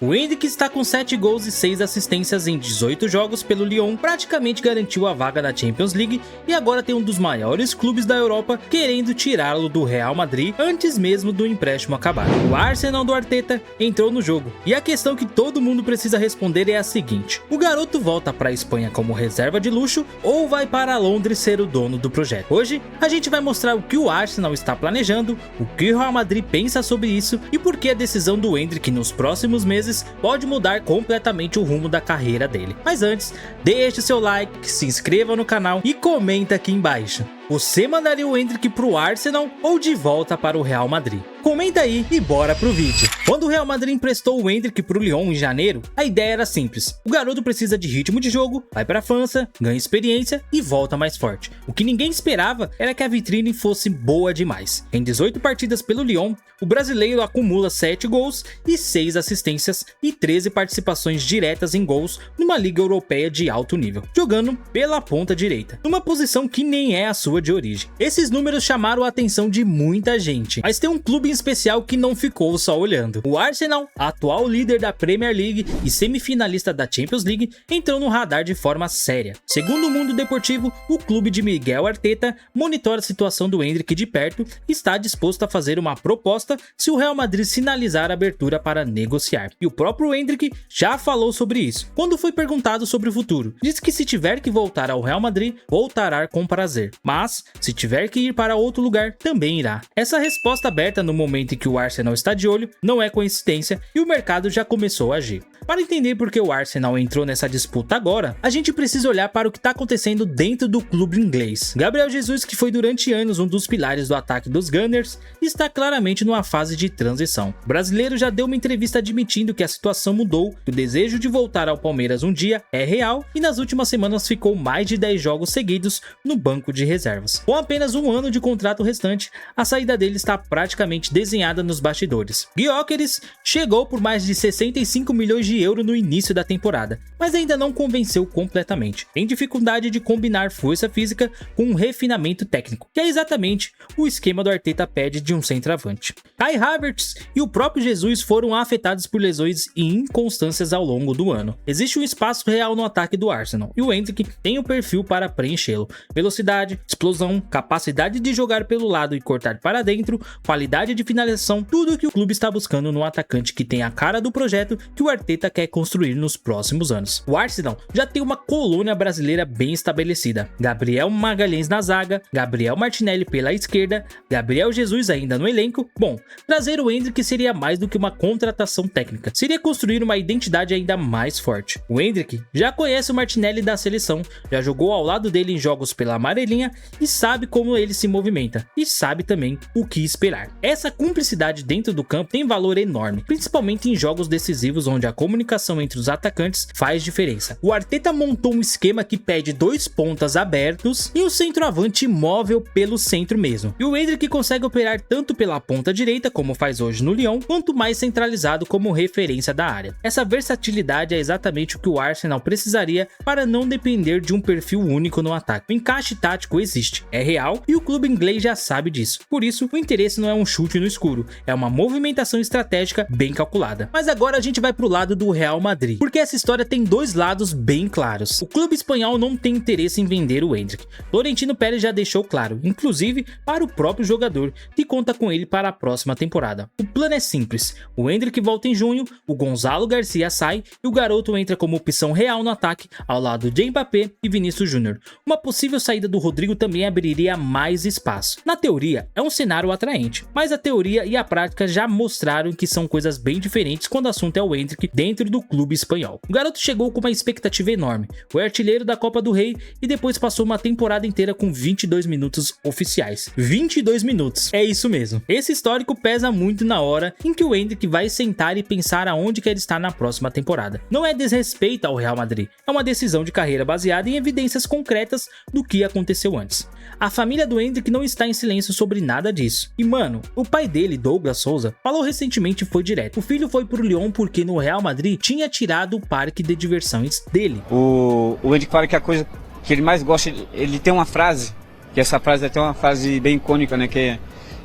O Endrick está com 7 gols e 6 assistências em 18 jogos pelo Lyon, praticamente garantiu a vaga na Champions League e agora tem um dos maiores clubes da Europa querendo tirá-lo do Real Madrid antes mesmo do empréstimo acabar. O Arsenal do Arteta entrou no jogo e a questão que todo mundo precisa responder é a seguinte: o garoto volta para a Espanha como reserva de luxo ou vai para Londres ser o dono do projeto? Hoje a gente vai mostrar o que o Arsenal está planejando, o que o Real Madrid pensa sobre isso e por que a decisão do Endrick nos próximos meses pode mudar completamente o rumo da carreira dele. Mas antes, deixe seu like, se inscreva no canal e comenta aqui embaixo. Você mandaria o Endrick pro Arsenal ou de volta para o Real Madrid? Comenta aí e bora pro vídeo. Quando o Real Madrid emprestou o Endrick pro Lyon em janeiro, a ideia era simples. O garoto precisa de ritmo de jogo, vai pra França, ganha experiência e volta mais forte. O que ninguém esperava era que a vitrine fosse boa demais. Em 18 partidas pelo Lyon, o brasileiro acumula 7 gols e 6 assistências e 13 participações diretas em gols numa liga europeia de alto nível, jogando pela ponta direita, numa posição que nem é a sua de origem. Esses números chamaram a atenção de muita gente, mas tem um clube em especial que não ficou só olhando. O Arsenal, atual líder da Premier League e semifinalista da Champions League, entrou no radar de forma séria. Segundo o Mundo Deportivo, o clube de Miguel Arteta monitora a situação do Endrick de perto e está disposto a fazer uma proposta se o Real Madrid sinalizar a abertura para negociar. E o próprio Endrick já falou sobre isso. Quando foi perguntado sobre o futuro, disse que se tiver que voltar ao Real Madrid, voltará com prazer, mas se tiver que ir para outro lugar, também irá. Essa resposta aberta no momento em que o Arsenal está de olho não é coincidência e o mercado já começou a agir. Para entender por que o Arsenal entrou nessa disputa agora, a gente precisa olhar para o que está acontecendo dentro do clube inglês. Gabriel Jesus, que foi durante anos um dos pilares do ataque dos Gunners, está claramente numa fase de transição. O brasileiro já deu uma entrevista admitindo que a situação mudou, que o desejo de voltar ao Palmeiras um dia é real e nas últimas semanas ficou mais de 10 jogos seguidos no banco de reservas. Com apenas um ano de contrato restante, a saída dele está praticamente desenhada nos bastidores. Gyökeres chegou por mais de 65 milhões de euros no início da temporada, mas ainda não convenceu completamente. Tem dificuldade de combinar força física com um refinamento técnico, que é exatamente o esquema do Arteta pede de um centroavante. Kai Havertz e o próprio Jesus foram afetados por lesões e inconstâncias ao longo do ano. Existe um espaço real no ataque do Arsenal e o Endrick tem o perfil para preenchê-lo. Velocidade, explosão, capacidade de jogar pelo lado e cortar para dentro, qualidade de finalização, tudo o que o clube está buscando no atacante que tem a cara do projeto que o Arteta quer construir nos próximos anos. O Arsenal já tem uma colônia brasileira bem estabelecida. Gabriel Magalhães na zaga, Gabriel Martinelli pela esquerda, Gabriel Jesus ainda no elenco. Bom, trazer o Endrick seria mais do que uma contratação técnica, seria construir uma identidade ainda mais forte. O Endrick já conhece o Martinelli da seleção, já jogou ao lado dele em jogos pela amarelinha e sabe como ele se movimenta e sabe também o que esperar. Essa cumplicidade dentro do campo tem valor enorme, principalmente em jogos decisivos onde a comunicação entre os atacantes faz diferença. O Arteta montou um esquema que pede 2 pontas abertos e um centroavante móvel pelo centro mesmo. E o Endrick consegue operar tanto pela ponta direita, como faz hoje no Lyon, quanto mais centralizado como referência da área. Essa versatilidade é exatamente o que o Arsenal precisaria para não depender de um perfil único no ataque. O encaixe tático existe, é real e o clube inglês já sabe disso. Por isso, o interesse não é um chute no escuro, é uma movimentação estratégica bem calculada. Mas agora a gente vai pro lado do Real Madrid, porque essa história tem 2 lados bem claros. O clube espanhol não tem interesse em vender o Endrick. Florentino Pérez já deixou claro, inclusive para o próprio jogador, que conta com ele para a próxima temporada. O plano é simples, o Endrick volta em junho, o Gonzalo Garcia sai e o garoto entra como opção real no ataque, ao lado de Mbappé e Vinícius Júnior. Uma possível saída do Rodrigo também abriria mais espaço. Na teoria, é um cenário atraente, mas a teoria e a prática já mostraram que são coisas bem diferentes quando o assunto é o Endrick dentro do clube espanhol. O garoto chegou com uma expectativa enorme, foi artilheiro da Copa do Rei e depois passou uma temporada inteira com 22 minutos oficiais. 22 minutos, é isso mesmo. Esse histórico pesa muito na hora em que o Endrick vai sentar e pensar aonde quer estar na próxima temporada. Não é desrespeito ao Real Madrid, é uma decisão de carreira baseada em evidências concretas do que aconteceu antes. A família do Endrick não está em silêncio sobre nada disso. E mano, o pai dele, Douglas Souza, falou recentemente e foi direto. O filho foi pro Lyon porque no Real Madrid tinha tirado o parque de diversões dele. O Endrick fala que a coisa que ele mais gosta, ele tem uma frase, que essa frase é até uma frase bem icônica, né, que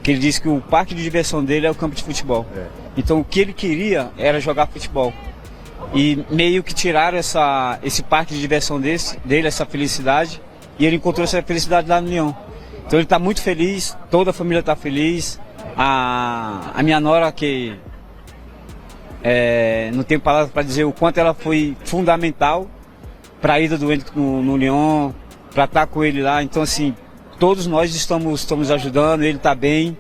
ele diz que o parque de diversão dele é o campo de futebol. Então o que ele queria era jogar futebol. E meio que tiraram esse parque de diversão dele, essa felicidade, e ele encontrou essa felicidade lá no Lyon. Então ele está muito feliz, toda a família está feliz, a minha nora, que não tenho palavras para dizer o quanto ela foi fundamental para a ida do Endrick no Lyon, para estar com ele lá. Então assim, todos nós estamos ajudando, ele está bem.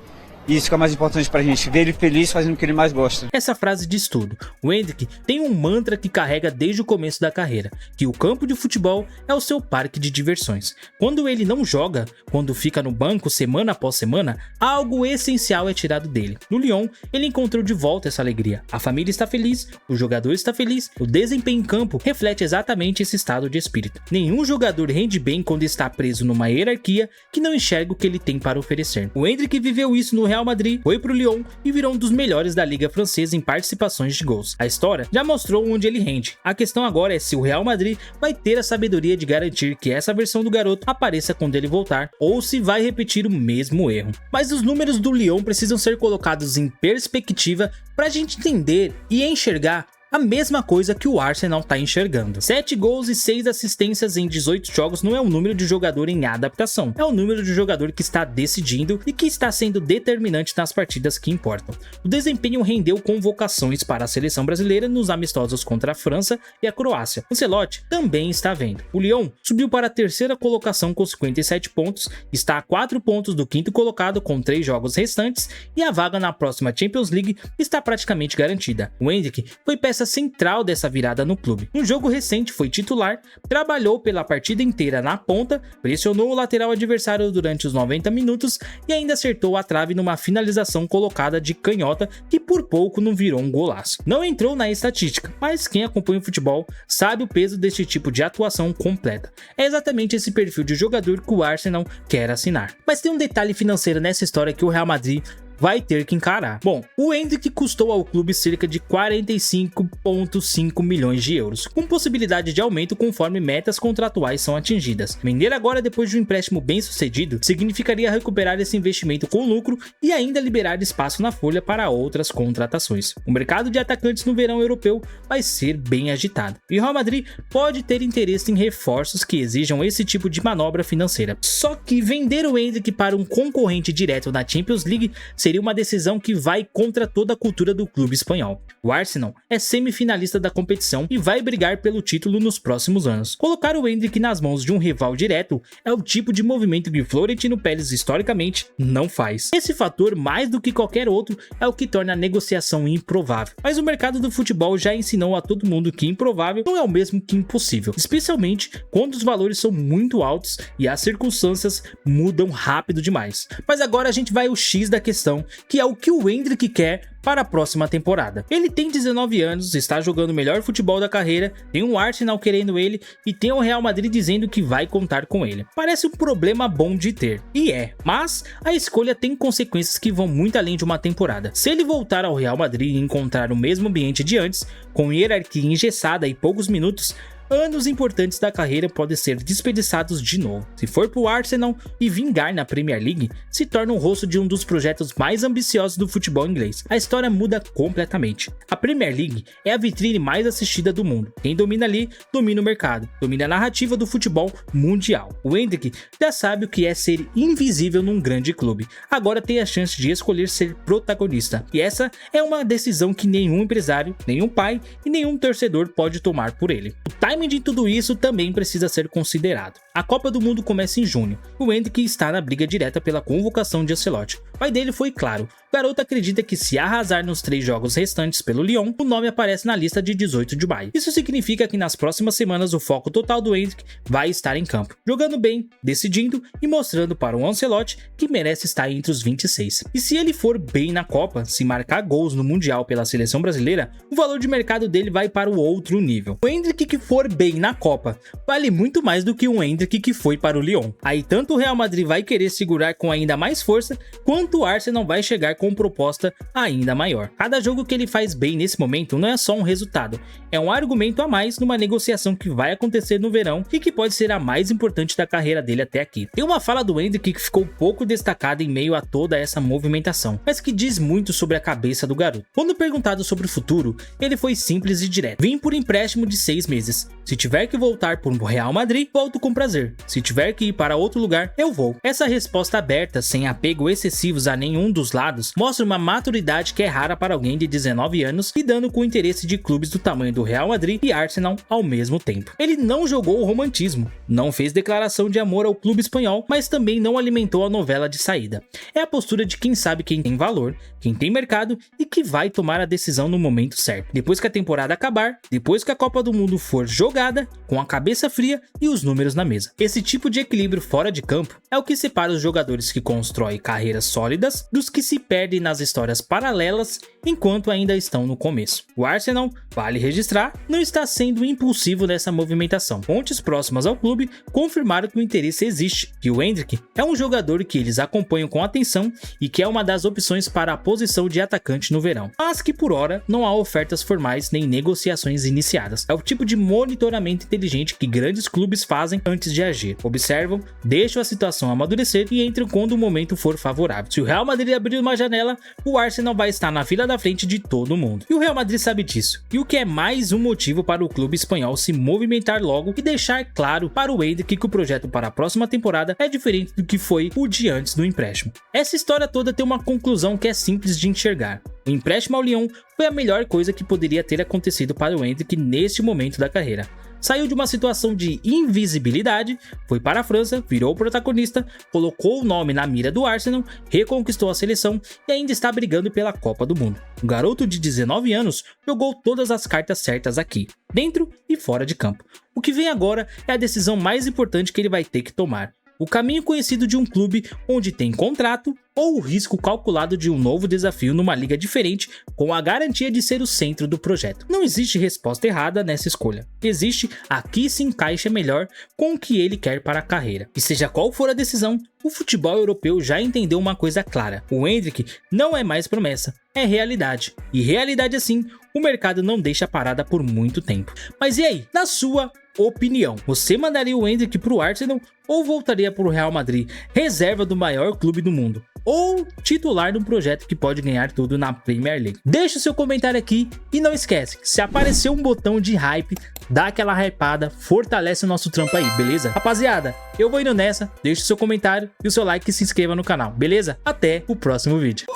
E isso que é o mais importante pra gente, ver ele feliz fazendo o que ele mais gosta. Essa frase diz tudo. O Endrick tem um mantra que carrega desde o começo da carreira, que o campo de futebol é o seu parque de diversões. Quando ele não joga, quando fica no banco semana após semana, algo essencial é tirado dele. No Lyon, ele encontrou de volta essa alegria. A família está feliz, o jogador está feliz, o desempenho em campo reflete exatamente esse estado de espírito. Nenhum jogador rende bem quando está preso numa hierarquia que não enxerga o que ele tem para oferecer. O Endrick viveu isso no Real Madrid, foi pro Lyon e virou um dos melhores da Liga Francesa em participações de gols. A história já mostrou onde ele rende. A questão agora é se o Real Madrid vai ter a sabedoria de garantir que essa versão do garoto apareça quando ele voltar, ou se vai repetir o mesmo erro. Mas os números do Lyon precisam ser colocados em perspectiva para a gente entender e enxergar a mesma coisa que o Arsenal tá enxergando. 7 gols e 6 assistências em 18 jogos não é um número de jogador em adaptação, é um número de jogador que está decidindo e que está sendo determinante nas partidas que importam. O desempenho rendeu convocações para a seleção brasileira nos amistosos contra a França e a Croácia. Ancelotti também está vendo. O Lyon subiu para a terceira colocação com 57 pontos, está a 4 pontos do quinto colocado com 3 jogos restantes e a vaga na próxima Champions League está praticamente garantida. O Endrick foi peça central dessa virada no clube. No jogo recente foi titular, trabalhou pela partida inteira na ponta, pressionou o lateral adversário durante os 90 minutos e ainda acertou a trave numa finalização colocada de canhota que por pouco não virou um golaço. Não entrou na estatística, mas quem acompanha o futebol sabe o peso desse tipo de atuação completa. É exatamente esse perfil de jogador que o Arsenal quer assinar. Mas tem um detalhe financeiro nessa história que o Real Madrid vai ter que encarar. Bom, o Endrick custou ao clube cerca de 45,5 milhões de euros, com possibilidade de aumento conforme metas contratuais são atingidas. Vender agora depois de um empréstimo bem sucedido significaria recuperar esse investimento com lucro e ainda liberar espaço na folha para outras contratações. O mercado de atacantes no verão europeu vai ser bem agitado, e o Real Madrid pode ter interesse em reforços que exijam esse tipo de manobra financeira. Só que vender o Endrick para um concorrente direto na Champions League seria uma decisão que vai contra toda a cultura do clube espanhol. O Arsenal é semifinalista da competição e vai brigar pelo título nos próximos anos. Colocar o Endrick nas mãos de um rival direto é o tipo de movimento que Florentino Pérez historicamente não faz. Esse fator, mais do que qualquer outro, é o que torna a negociação improvável. Mas o mercado do futebol já ensinou a todo mundo que improvável não é o mesmo que impossível, especialmente quando os valores são muito altos e as circunstâncias mudam rápido demais. Mas agora a gente vai ao X da questão, que é o que o Endrick quer para a próxima temporada. Ele tem 19 anos, está jogando o melhor futebol da carreira, tem um Arsenal querendo ele e tem o Real Madrid dizendo que vai contar com ele. Parece um problema bom de ter, e é, mas a escolha tem consequências que vão muito além de uma temporada. Se ele voltar ao Real Madrid e encontrar o mesmo ambiente de antes, com hierarquia engessada e poucos minutos, anos importantes da carreira podem ser desperdiçados de novo. Se for pro Arsenal e vingar na Premier League, se torna o rosto de um dos projetos mais ambiciosos do futebol inglês. A história muda completamente. A Premier League é a vitrine mais assistida do mundo. Quem domina ali, domina o mercado, domina a narrativa do futebol mundial. O Endrick já sabe o que é ser invisível num grande clube. Agora tem a chance de escolher ser protagonista. E essa é uma decisão que nenhum empresário, nenhum pai e nenhum torcedor pode tomar por ele. O timing de tudo isso também precisa ser considerado. A Copa do Mundo começa em junho. O Endrick está na briga direta pela convocação de Ancelotti. O pai dele foi claro. O garoto acredita que se arrasar nos 3 jogos restantes pelo Lyon, o nome aparece na lista de 18 de maio. Isso significa que nas próximas semanas o foco total do Endrick vai estar em campo, jogando bem, decidindo e mostrando para o Ancelotti que merece estar entre os 26. E se ele for bem na Copa, se marcar gols no Mundial pela seleção brasileira, o valor de mercado dele vai para o outro nível. O Endrick que for bem na Copa vale muito mais do que um Endrick que foi para o Lyon. Aí tanto o Real Madrid vai querer segurar com ainda mais força, quanto o Arsenal vai chegar com com proposta ainda maior. Cada jogo que ele faz bem nesse momento não é só um resultado, é um argumento a mais numa negociação que vai acontecer no verão e que pode ser a mais importante da carreira dele até aqui. Tem uma fala do Endrick que ficou pouco destacada em meio a toda essa movimentação, mas que diz muito sobre a cabeça do garoto. Quando perguntado sobre o futuro, ele foi simples e direto: vim por empréstimo de 6 meses. Se tiver que voltar por Real Madrid, volto com prazer. Se tiver que ir para outro lugar, eu vou. Essa resposta aberta, sem apego excessivos a nenhum dos lados, mostra uma maturidade que é rara para alguém de 19 anos, lidando com o interesse de clubes do tamanho do Real Madrid e Arsenal ao mesmo tempo. Ele não jogou o romantismo, não fez declaração de amor ao clube espanhol, mas também não alimentou a novela de saída. É a postura de quem sabe quem tem valor, quem tem mercado e que vai tomar a decisão no momento certo. Depois que a temporada acabar, depois que a Copa do Mundo for jogada, com a cabeça fria e os números na mesa. Esse tipo de equilíbrio fora de campo é o que separa os jogadores que constroem carreiras sólidas dos que se perdem nas histórias paralelas enquanto ainda estão no começo. O Arsenal, vale registrar, não está sendo impulsivo nessa movimentação. Fontes próximas ao clube confirmaram que o interesse existe, que o Endrick é um jogador que eles acompanham com atenção e que é uma das opções para a posição de atacante no verão, mas que por hora não há ofertas formais nem negociações iniciadas. É o tipo de monitoramento inteligente que grandes clubes fazem antes de agir. Observam, deixam a situação amadurecer e entram quando o momento for favorável. Se o Real Madrid abrir uma janela, o Arsenal vai estar na fila da frente de todo mundo. E o Real Madrid sabe disso, e o que é mais um motivo para o clube espanhol se movimentar logo e deixar claro para o Endrick que o projeto para a próxima temporada é diferente do que foi o de antes do empréstimo. Essa história toda tem uma conclusão que é simples de enxergar. O empréstimo ao Lyon foi a melhor coisa que poderia ter acontecido para o Endrick neste momento da carreira. Saiu de uma situação de invisibilidade, foi para a França, virou o protagonista, colocou o nome na mira do Arsenal, reconquistou a seleção e ainda está brigando pela Copa do Mundo. O garoto de 19 anos jogou todas as cartas certas aqui, dentro e fora de campo. O que vem agora é a decisão mais importante que ele vai ter que tomar. O caminho conhecido de um clube onde tem contrato ou o risco calculado de um novo desafio numa liga diferente com a garantia de ser o centro do projeto. Não existe resposta errada nessa escolha. Existe a que se encaixa melhor com o que ele quer para a carreira. E seja qual for a decisão, o futebol europeu já entendeu uma coisa clara. O Endrick não é mais promessa, é realidade. E realidade assim, o mercado não deixa parada por muito tempo. Mas e aí, na sua opinião, você mandaria o Endrick para o Arsenal ou voltaria para o Real Madrid, reserva do maior clube do mundo, ou titular de um projeto que pode ganhar tudo na Premier League? Deixa o seu comentário aqui e não esquece, se aparecer um botão de hype, dá aquela hypada, fortalece o nosso trampo aí, beleza? Rapaziada, eu vou indo nessa, deixa o seu comentário e o seu like e se inscreva no canal, beleza? Até o próximo vídeo.